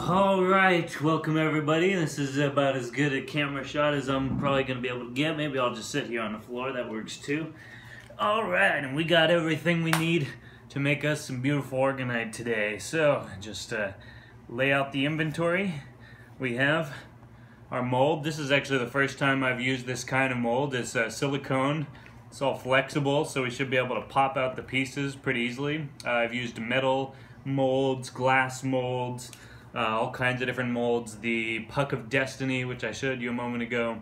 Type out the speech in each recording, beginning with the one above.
Alright, welcome everybody. This is about as good a camera shot as I'm probably going to be able to get. Maybe I'll just sit here on the floor, that works too. Alright, and we got everything we need to make us some beautiful Orgonite today. So, just lay out the inventory. We have our mold. This is actually the first time I've used this kind of mold. It's silicone. It's all flexible, so we should be able to pop out the pieces pretty easily. I've used metal molds, glass molds, all kinds of different molds. The Puck of Destiny, which I showed you a moment ago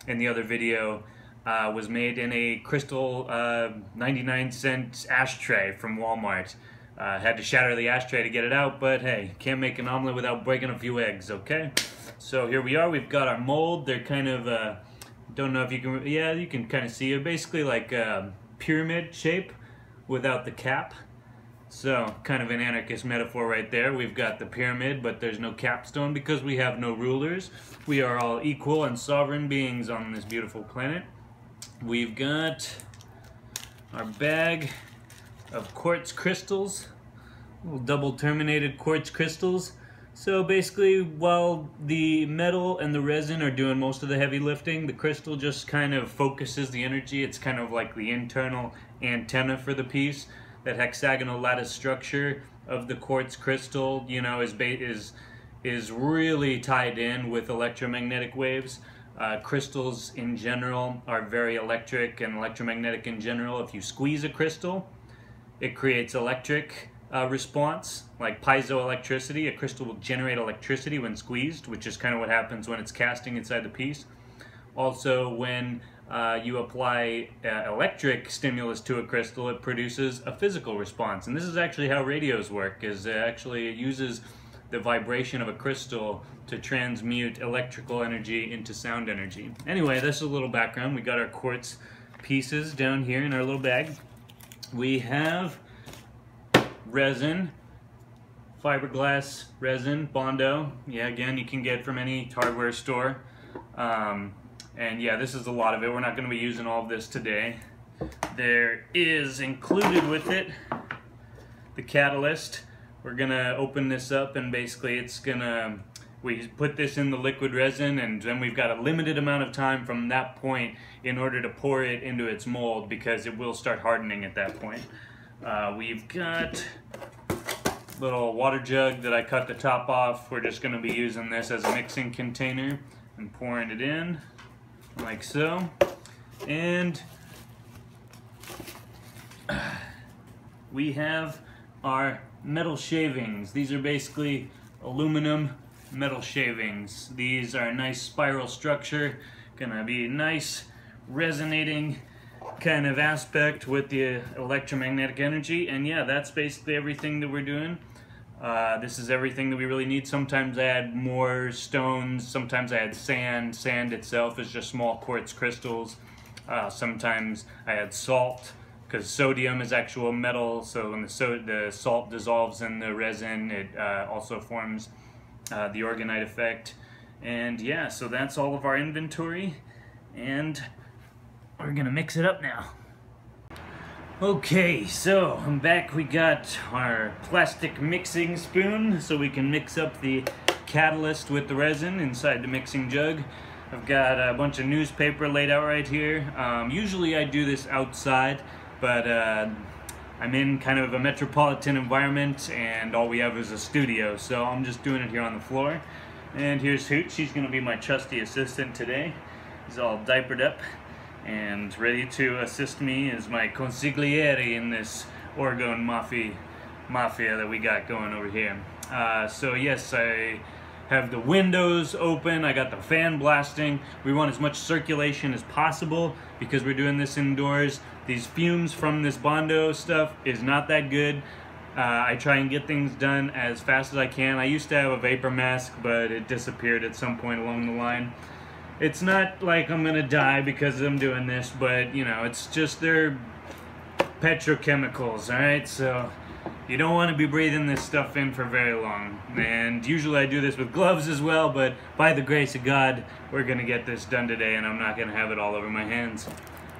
in the other video, was made in a crystal 99-cent ashtray from Walmart. Had to shatter the ashtray to get it out, but hey, can't make an omelet without breaking a few eggs, okay? So here we are, we've got our mold. They're kind of, don't know if you can, yeah, you can kind of see it. Basically like a pyramid shape without the cap. So, kind of an anarchist metaphor right there. We've got the pyramid, but there's no capstone because we have no rulers. We are all equal and sovereign beings on this beautiful planet. We've got our bag of quartz crystals, little double terminated quartz crystals. So basically, while the metal and the resin are doing most of the heavy lifting, the crystal just kind of focuses the energy. It's kind of like the internal antenna for the piece. That hexagonal lattice structure of the quartz crystal, you know, is really tied in with electromagnetic waves. Crystals in general are very electric and electromagnetic in general. If you squeeze a crystal, it creates electric response, like piezoelectricity. A crystal will generate electricity when squeezed, which is kind of what happens when it's casting inside the piece. Also, when you apply electric stimulus to a crystal, it produces a physical response. And this is actually how radios work, is actually it uses the vibration of a crystal to transmute electrical energy into sound energy. Anyway, this is a little background. We got our quartz pieces down here in our little bag. We have resin, fiberglass resin, Bondo. Yeah, again, you can get from any hardware store. And yeah, this is a lot of it. We're not going to be using all of this today. There is included with it the catalyst. We're going to open this up and basically it's going to, we put this in the liquid resin and then we've got a limited amount of time from that point in order to pour it into its mold because it will start hardening at that point. We've got a little water jug that I cut the top off. We're just going to be using this as a mixing container and pouring it in. Like so, and we have our metal shavings. These are basically aluminum metal shavings. These are a nice spiral structure, gonna be a nice resonating kind of aspect with the electromagnetic energy, and yeah, that's basically everything that we're doing. This is everything that we really need. Sometimes I add more stones, sometimes I add sand. Sand itself is just small quartz crystals. Sometimes I add salt, because sodium is actual metal, so when the salt dissolves in the resin, it also forms the Orgonite effect. And yeah, so that's all of our inventory, and we're gonna mix it up now. Okay, so I'm back. We got our plastic mixing spoon so we can mix up the catalyst with the resin inside the mixing jug. I've got a bunch of newspaper laid out right here. Usually I do this outside, but I'm in kind of a metropolitan environment and all we have is a studio, so I'm just doing it here on the floor. And here's Hoot. She's going to be my trusty assistant today. He's all diapered up and ready to assist me as my consigliere in this Orgone mafia that we got going over here. So yes, I have the windows open, I got the fan blasting. We want as much circulation as possible because we're doing this indoors. These fumes from this Bondo stuff is not that good. I try and get things done as fast as I can. I used to have a vapor mask, but it disappeared at some point along the line. It's not like I'm gonna die because I'm doing this, but you know, it's just they're petrochemicals, alright? So you don't want to be breathing this stuff in for very long. And usually I do this with gloves as well, but by the grace of God, we're gonna get this done today and I'm not gonna have it all over my hands.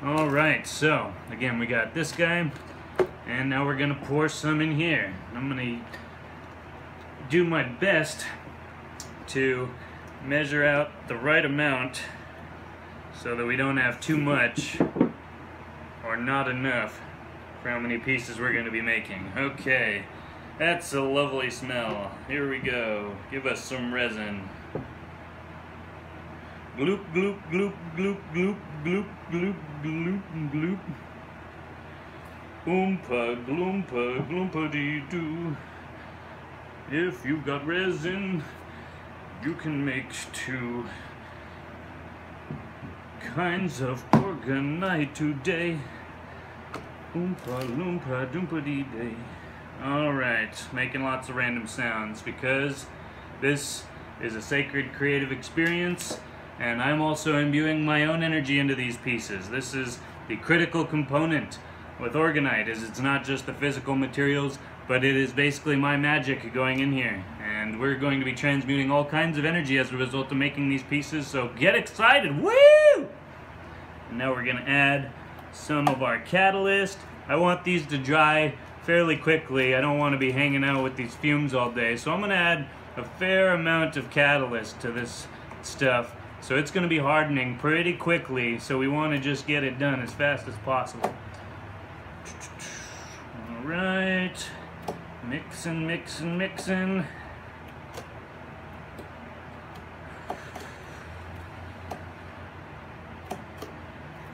Alright, so again we got this guy, and now we're gonna pour some in here. I'm gonna do my best to measure out the right amount so that we don't have too much or not enough for how many pieces we're going to be making. Okay, that's a lovely smell. Here we go. Give us some resin. Gloop, gloop, gloop, gloop, gloop, gloop, gloop, gloop, gloop. Oompa, gloompa, gloompa-dee-doo. If you've got resin, you can make 2 kinds of Orgonite today. Oompa loompa doompa dee day. Alright, making lots of random sounds because this is a sacred creative experience, and I'm also imbuing my own energy into these pieces. This is the critical component with Orgonite, is it's not just the physical materials, but it is basically my magic going in here. And we're going to be transmuting all kinds of energy as a result of making these pieces, so get excited, woo! And now we're gonna add some of our catalyst. I want these to dry fairly quickly. I don't want to be hanging out with these fumes all day, so I'm gonna add a fair amount of catalyst to this stuff. So it's gonna be hardening pretty quickly, so we want to just get it done as fast as possible. Alright, mixing, mixing, mixing.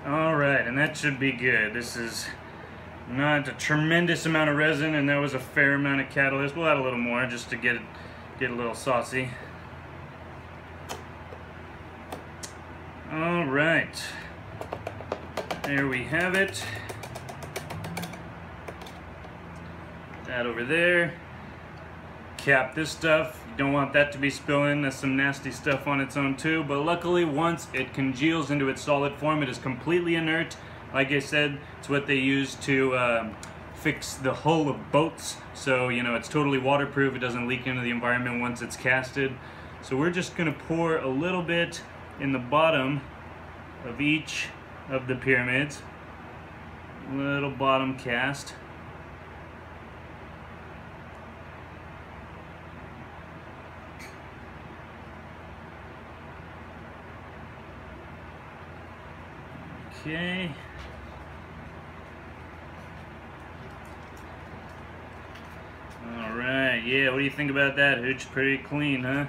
Alright, and that should be good. This is not a tremendous amount of resin, and there was a fair amount of catalyst. We'll add a little more just to get a little saucy. Alright, there we have it. That over there. Cap this stuff. You don't want that to be spilling. That's some nasty stuff on its own too, but luckily once it congeals into its solid form, it is completely inert. Like I said, it's what they use to fix the hull of boats, so you know it's totally waterproof. It doesn't leak into the environment once it's casted. So we're just gonna pour a little bit in the bottom of each of the pyramids. Little bottom cast. Okay. Alright, yeah, what do you think about that? It's pretty clean, huh?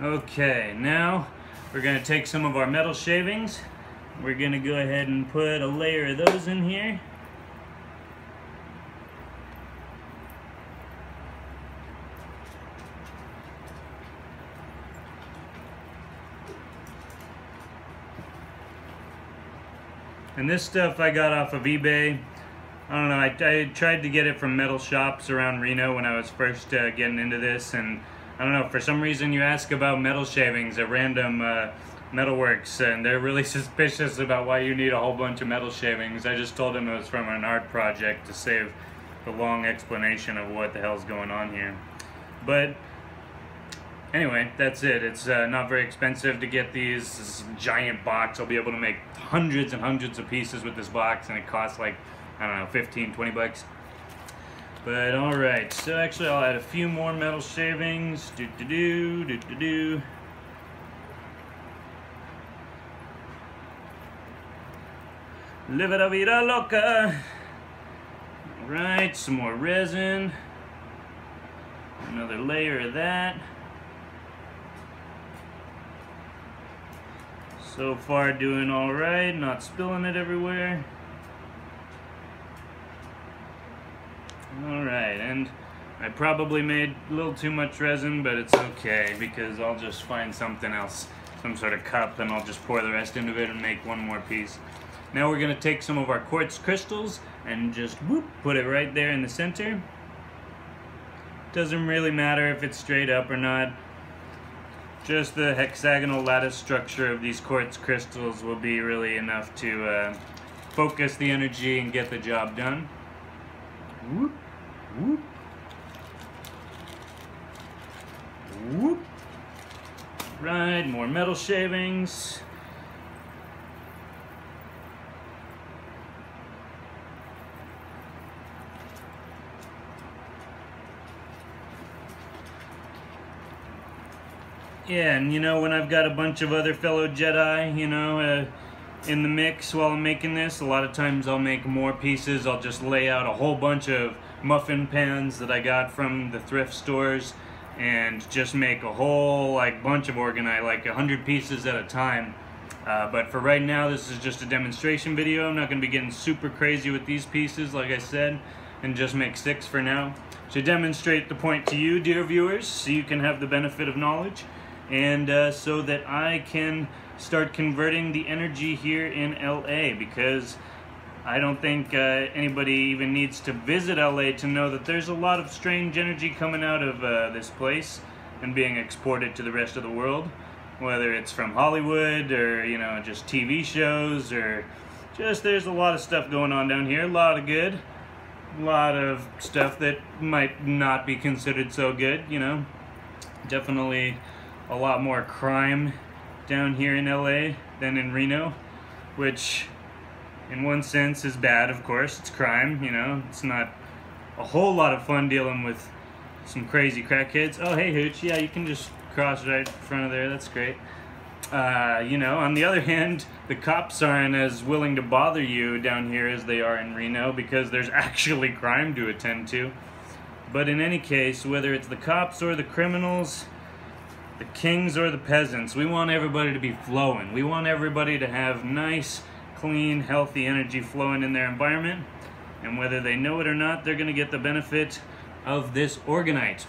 Okay, now we're going to take some of our metal shavings. We're going to go ahead and put a layer of those in here. And this stuff I got off of eBay. I don't know, I tried to get it from metal shops around Reno when I was first getting into this, and I don't know, for some reason you ask about metal shavings at random metalworks, and they're really suspicious about why you need a whole bunch of metal shavings. I just told them it was from an art project to save the long explanation of what the hell's going on here. But anyway, that's it. It's not very expensive to get these. This giant box. I'll be able to make hundreds and hundreds of pieces with this box, and it costs like, I don't know, 15, 20 bucks. But alright, so actually I'll add a few more metal shavings. Do-do-do. Live la vida loca. Alright, some more resin. Another layer of that. So far doing alright, not spilling it everywhere. Alright, and I probably made a little too much resin, but it's okay because I'll just find something else, some sort of cup, and I'll just pour the rest into it and make one more piece. Now we're going to take some of our quartz crystals and just whoop, put it right there in the center. Doesn't really matter if it's straight up or not. Just the hexagonal lattice structure of these quartz crystals will be really enough to focus the energy and get the job done. Whoop, whoop, whoop. Right, more metal shavings. Yeah, and you know, when I've got a bunch of other fellow Jedi, you know, in the mix while I'm making this, a lot of times I'll make more pieces. I'll just lay out a whole bunch of muffin pans that I got from the thrift stores and just make a whole bunch of Orgonite, like 100 pieces at a time. But for right now, this is just a demonstration video. I'm not going to be getting super crazy with these pieces, like I said, and just make 6 for now. To demonstrate the point to you, dear viewers, so you can have the benefit of knowledge, and so that I can start converting the energy here in LA, because I don't think anybody even needs to visit LA to know that there's a lot of strange energy coming out of this place and being exported to the rest of the world, whether it's from Hollywood or, you know, just TV shows, or just there's a lot of stuff going on down here, a lot of good, a lot of stuff that might not be considered so good, you know. Definitely a lot more crime down here in LA than in Reno, which in one sense is bad, of course. It's crime, you know. It's not a whole lot of fun dealing with some crazy crackheads. Oh, hey, Hooch. Yeah, you can just cross right in front of there. That's great. You know, on the other hand, the cops aren't as willing to bother you down here as they are in Reno, because there's actually crime to attend to. But in any case, whether it's the cops or the criminals, the kings or the peasants, we want everybody to be flowing. We want everybody to have nice, clean, healthy energy flowing in their environment. And whether they know it or not, they're going to get the benefit of this Orgonite,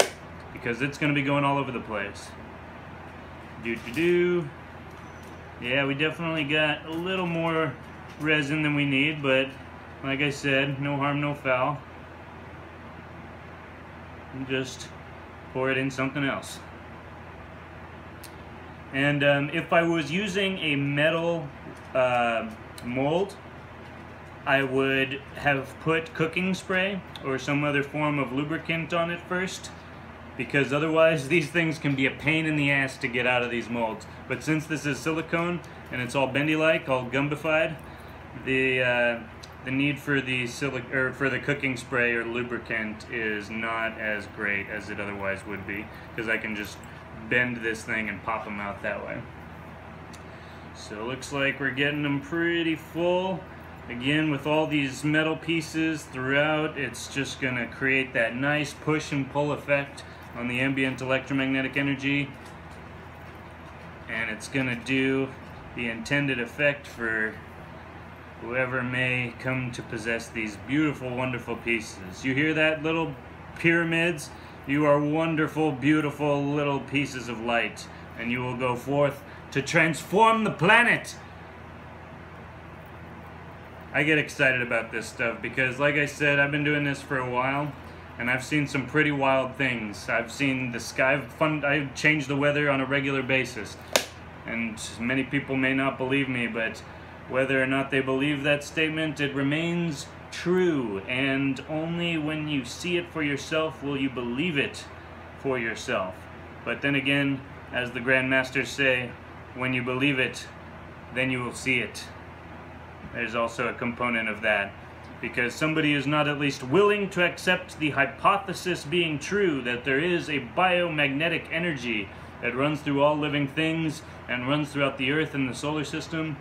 because it's going to be going all over the place. Do-do-do. Yeah, we definitely got a little more resin than we need, but like I said, no harm, no foul. And just pour it in something else. And if I was using a metal mold, I would have put cooking spray or some other form of lubricant on it first, because otherwise these things can be a pain in the ass to get out of these molds. But since this is silicone and it's all bendy-like, all gumbified, the need for the cooking spray or lubricant is not as great as it otherwise would be, because I can just bend this thing and pop them out that way. So it looks like we're getting them pretty full. Again, with all these metal pieces throughout, it's just going to create that nice push and pull effect on the ambient electromagnetic energy, and it's going to do the intended effect for whoever may come to possess these beautiful, wonderful pieces. You hear that, little pyramids? You are wonderful, beautiful little pieces of light, and you will go forth to transform the planet. I get excited about this stuff because, like I said, I've been doing this for a while, and I've seen some pretty wild things. I've seen the sky, I change the weather on a regular basis, and many people may not believe me, but whether or not they believe that statement, it remains true, and only when you see it for yourself will you believe it for yourself. But then again, as the Grandmasters say, when you believe it, then you will see it. There's also a component of that, because somebody is not at least willing to accept the hypothesis being true that there is a biomagnetic energy that runs through all living things and runs throughout the Earth and the solar system.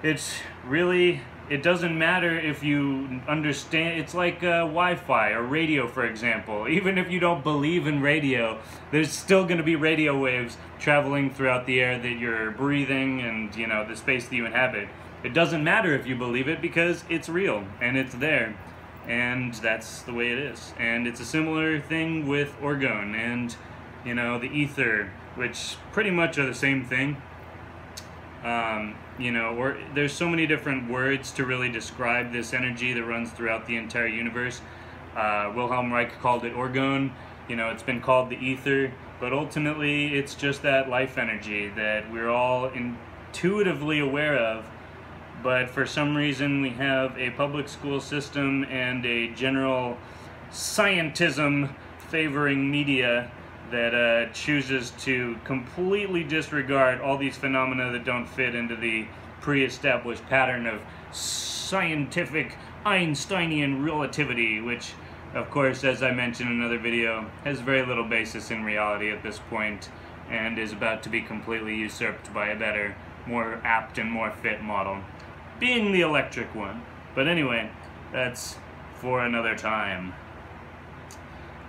It doesn't matter if you understand. It's like Wi-Fi or radio, for example. Even if you don't believe in radio, there's still going to be radio waves traveling throughout the air that you're breathing and, you know, the space that you inhabit. It doesn't matter if you believe it, because it's real and it's there, and that's the way it is. And it's a similar thing with orgone and, you know, the ether, which pretty much are the same thing. You know, there's so many different words to really describe this energy that runs throughout the entire universe. Wilhelm Reich called it orgone. You know, it's been called the ether, but ultimately it's just that life energy that we're all intuitively aware of, but for some reason we have a public school system and a general scientism favoring media that chooses to completely disregard all these phenomena that don't fit into the pre-established pattern of scientific Einsteinian relativity, which, of course, as I mentioned in another video, has very little basis in reality at this point, and is about to be completely usurped by a better, more apt and more fit model, being the electric one. But anyway, that's for another time.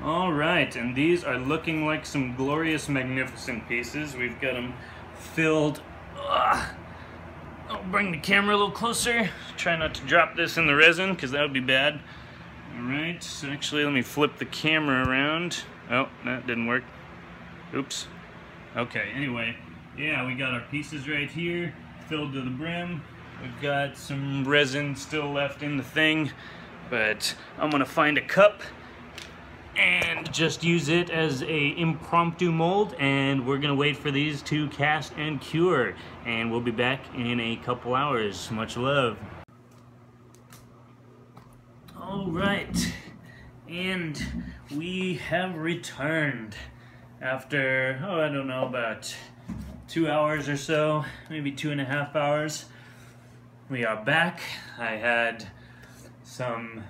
Alright, and these are looking like some glorious, magnificent pieces. We've got them filled. I'll bring the camera a little closer. Try not to drop this in the resin, because that would be bad. Alright, so actually let me flip the camera around. Oh, that didn't work. Oops. Okay, anyway, yeah, we got our pieces right here, filled to the brim. We've got some resin still left in the thing, but I'm gonna find a cup and just use it as a impromptu mold, and we're gonna wait for these to cast and cure, and we'll be back in a couple hours. Much love. Alright, and we have returned after, I don't know, about 2 hours or so, maybe 2.5 hours. We are back. I had some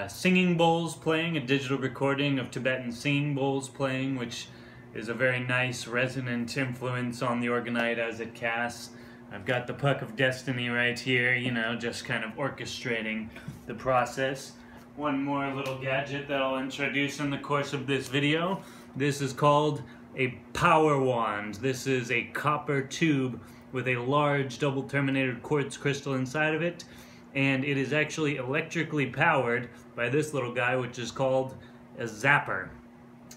singing bowls playing, a digital recording of Tibetan singing bowls playing, which is a very nice resonant influence on the Orgonite as it casts. I've got the Puck of Destiny right here, you know, just kind of orchestrating the process. One more little gadget that I'll introduce in the course of this video. This is called a power wand. This is a copper tube with a large double terminated quartz crystal inside of it, and it is actually electrically powered by this little guy, which is called a zapper.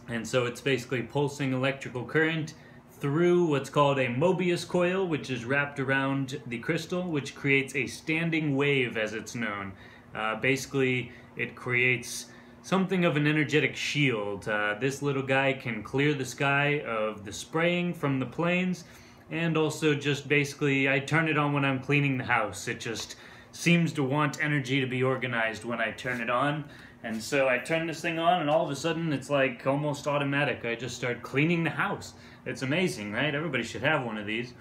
And so it's basically pulsing electrical current through what's called a Mobius coil, which is wrapped around the crystal, which creates a standing wave, as it's known. Basically, it creates something of an energetic shield. This little guy can clear the sky of the spraying from the planes, and also just basically, I turn it on when I'm cleaning the house. It just seems to want energy to be organized when I turn it on. And so I turn this thing on, and all of a sudden it's like almost automatic. I just start cleaning the house. It's amazing, right? Everybody should have one of these.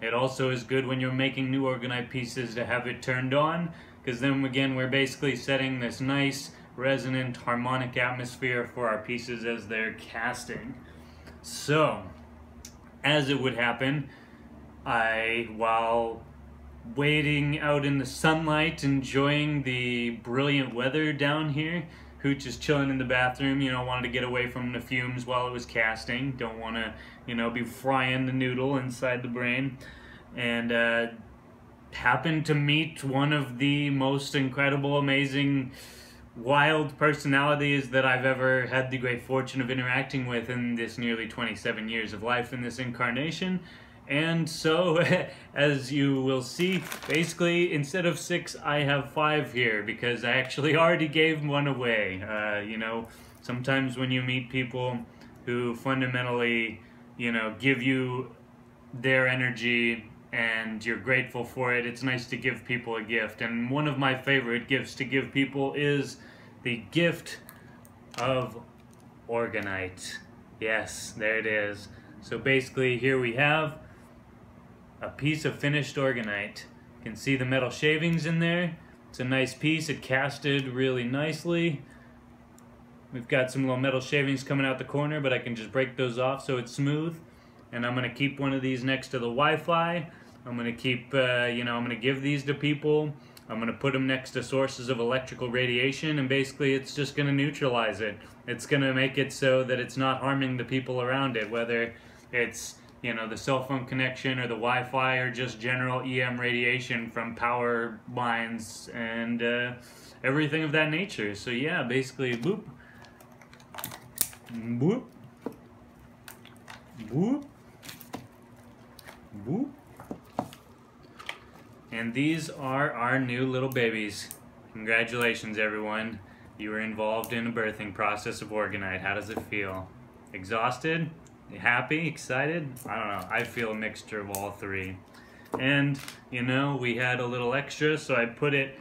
It also is good when you're making new Orgonite pieces to have it turned on, because then again we're basically setting this nice resonant harmonic atmosphere for our pieces as they're casting. So, as it would happen, while waiting out in the sunlight, enjoying the brilliant weather down here, Hooch is chilling in the bathroom, you know, wanted to get away from the fumes while it was casting. Don't want to, you know, be frying the noodle inside the brain. And happened to meet one of the most incredible, amazing, wild personalities that I've ever had the great fortune of interacting with in this nearly 27 years of life in this incarnation. And so, as you will see, basically, instead of 6, I have 5 here, because I actually already gave one away. You know, sometimes when you meet people who fundamentally, you know, give you their energy and you're grateful for it, it's nice to give people a gift. And one of my favorite gifts to give people is the gift of Orgonite. Yes, there it is. So basically, here we have a piece of finished Orgonite. You can see the metal shavings in there. It's a nice piece. It casted really nicely. We've got some little metal shavings coming out the corner, but I can just break those off so it's smooth. And I'm going to keep one of these next to the Wi-Fi. I'm going to keep, you know, I'm going to give these to people. I'm going to put them next to sources of electrical radiation, and basically it's just going to neutralize it. It's going to make it so that it's not harming the people around it, whether it's, you know, the cell phone connection or the Wi-Fi or just general EM radiation from power lines and everything of that nature. So yeah, basically boop, boop, boop, boop. And these are our new little babies. Congratulations, everyone. You were involved in a birthing process of Orgonite. How does it feel? Exhausted? Happy? Excited? I don't know. I feel a mixture of all three. And, you know, we had a little extra, so I put it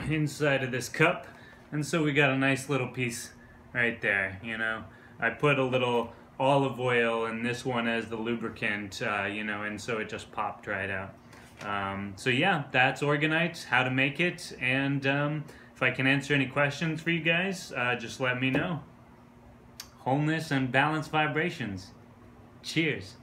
inside of this cup. And so we got a nice little piece right there, you know. I put a little olive oil in this one as the lubricant, you know, and so it just popped right out. So yeah, that's Orgonite, how to make it, and if I can answer any questions for you guys, just let me know. Wholeness and balanced vibrations. Cheers.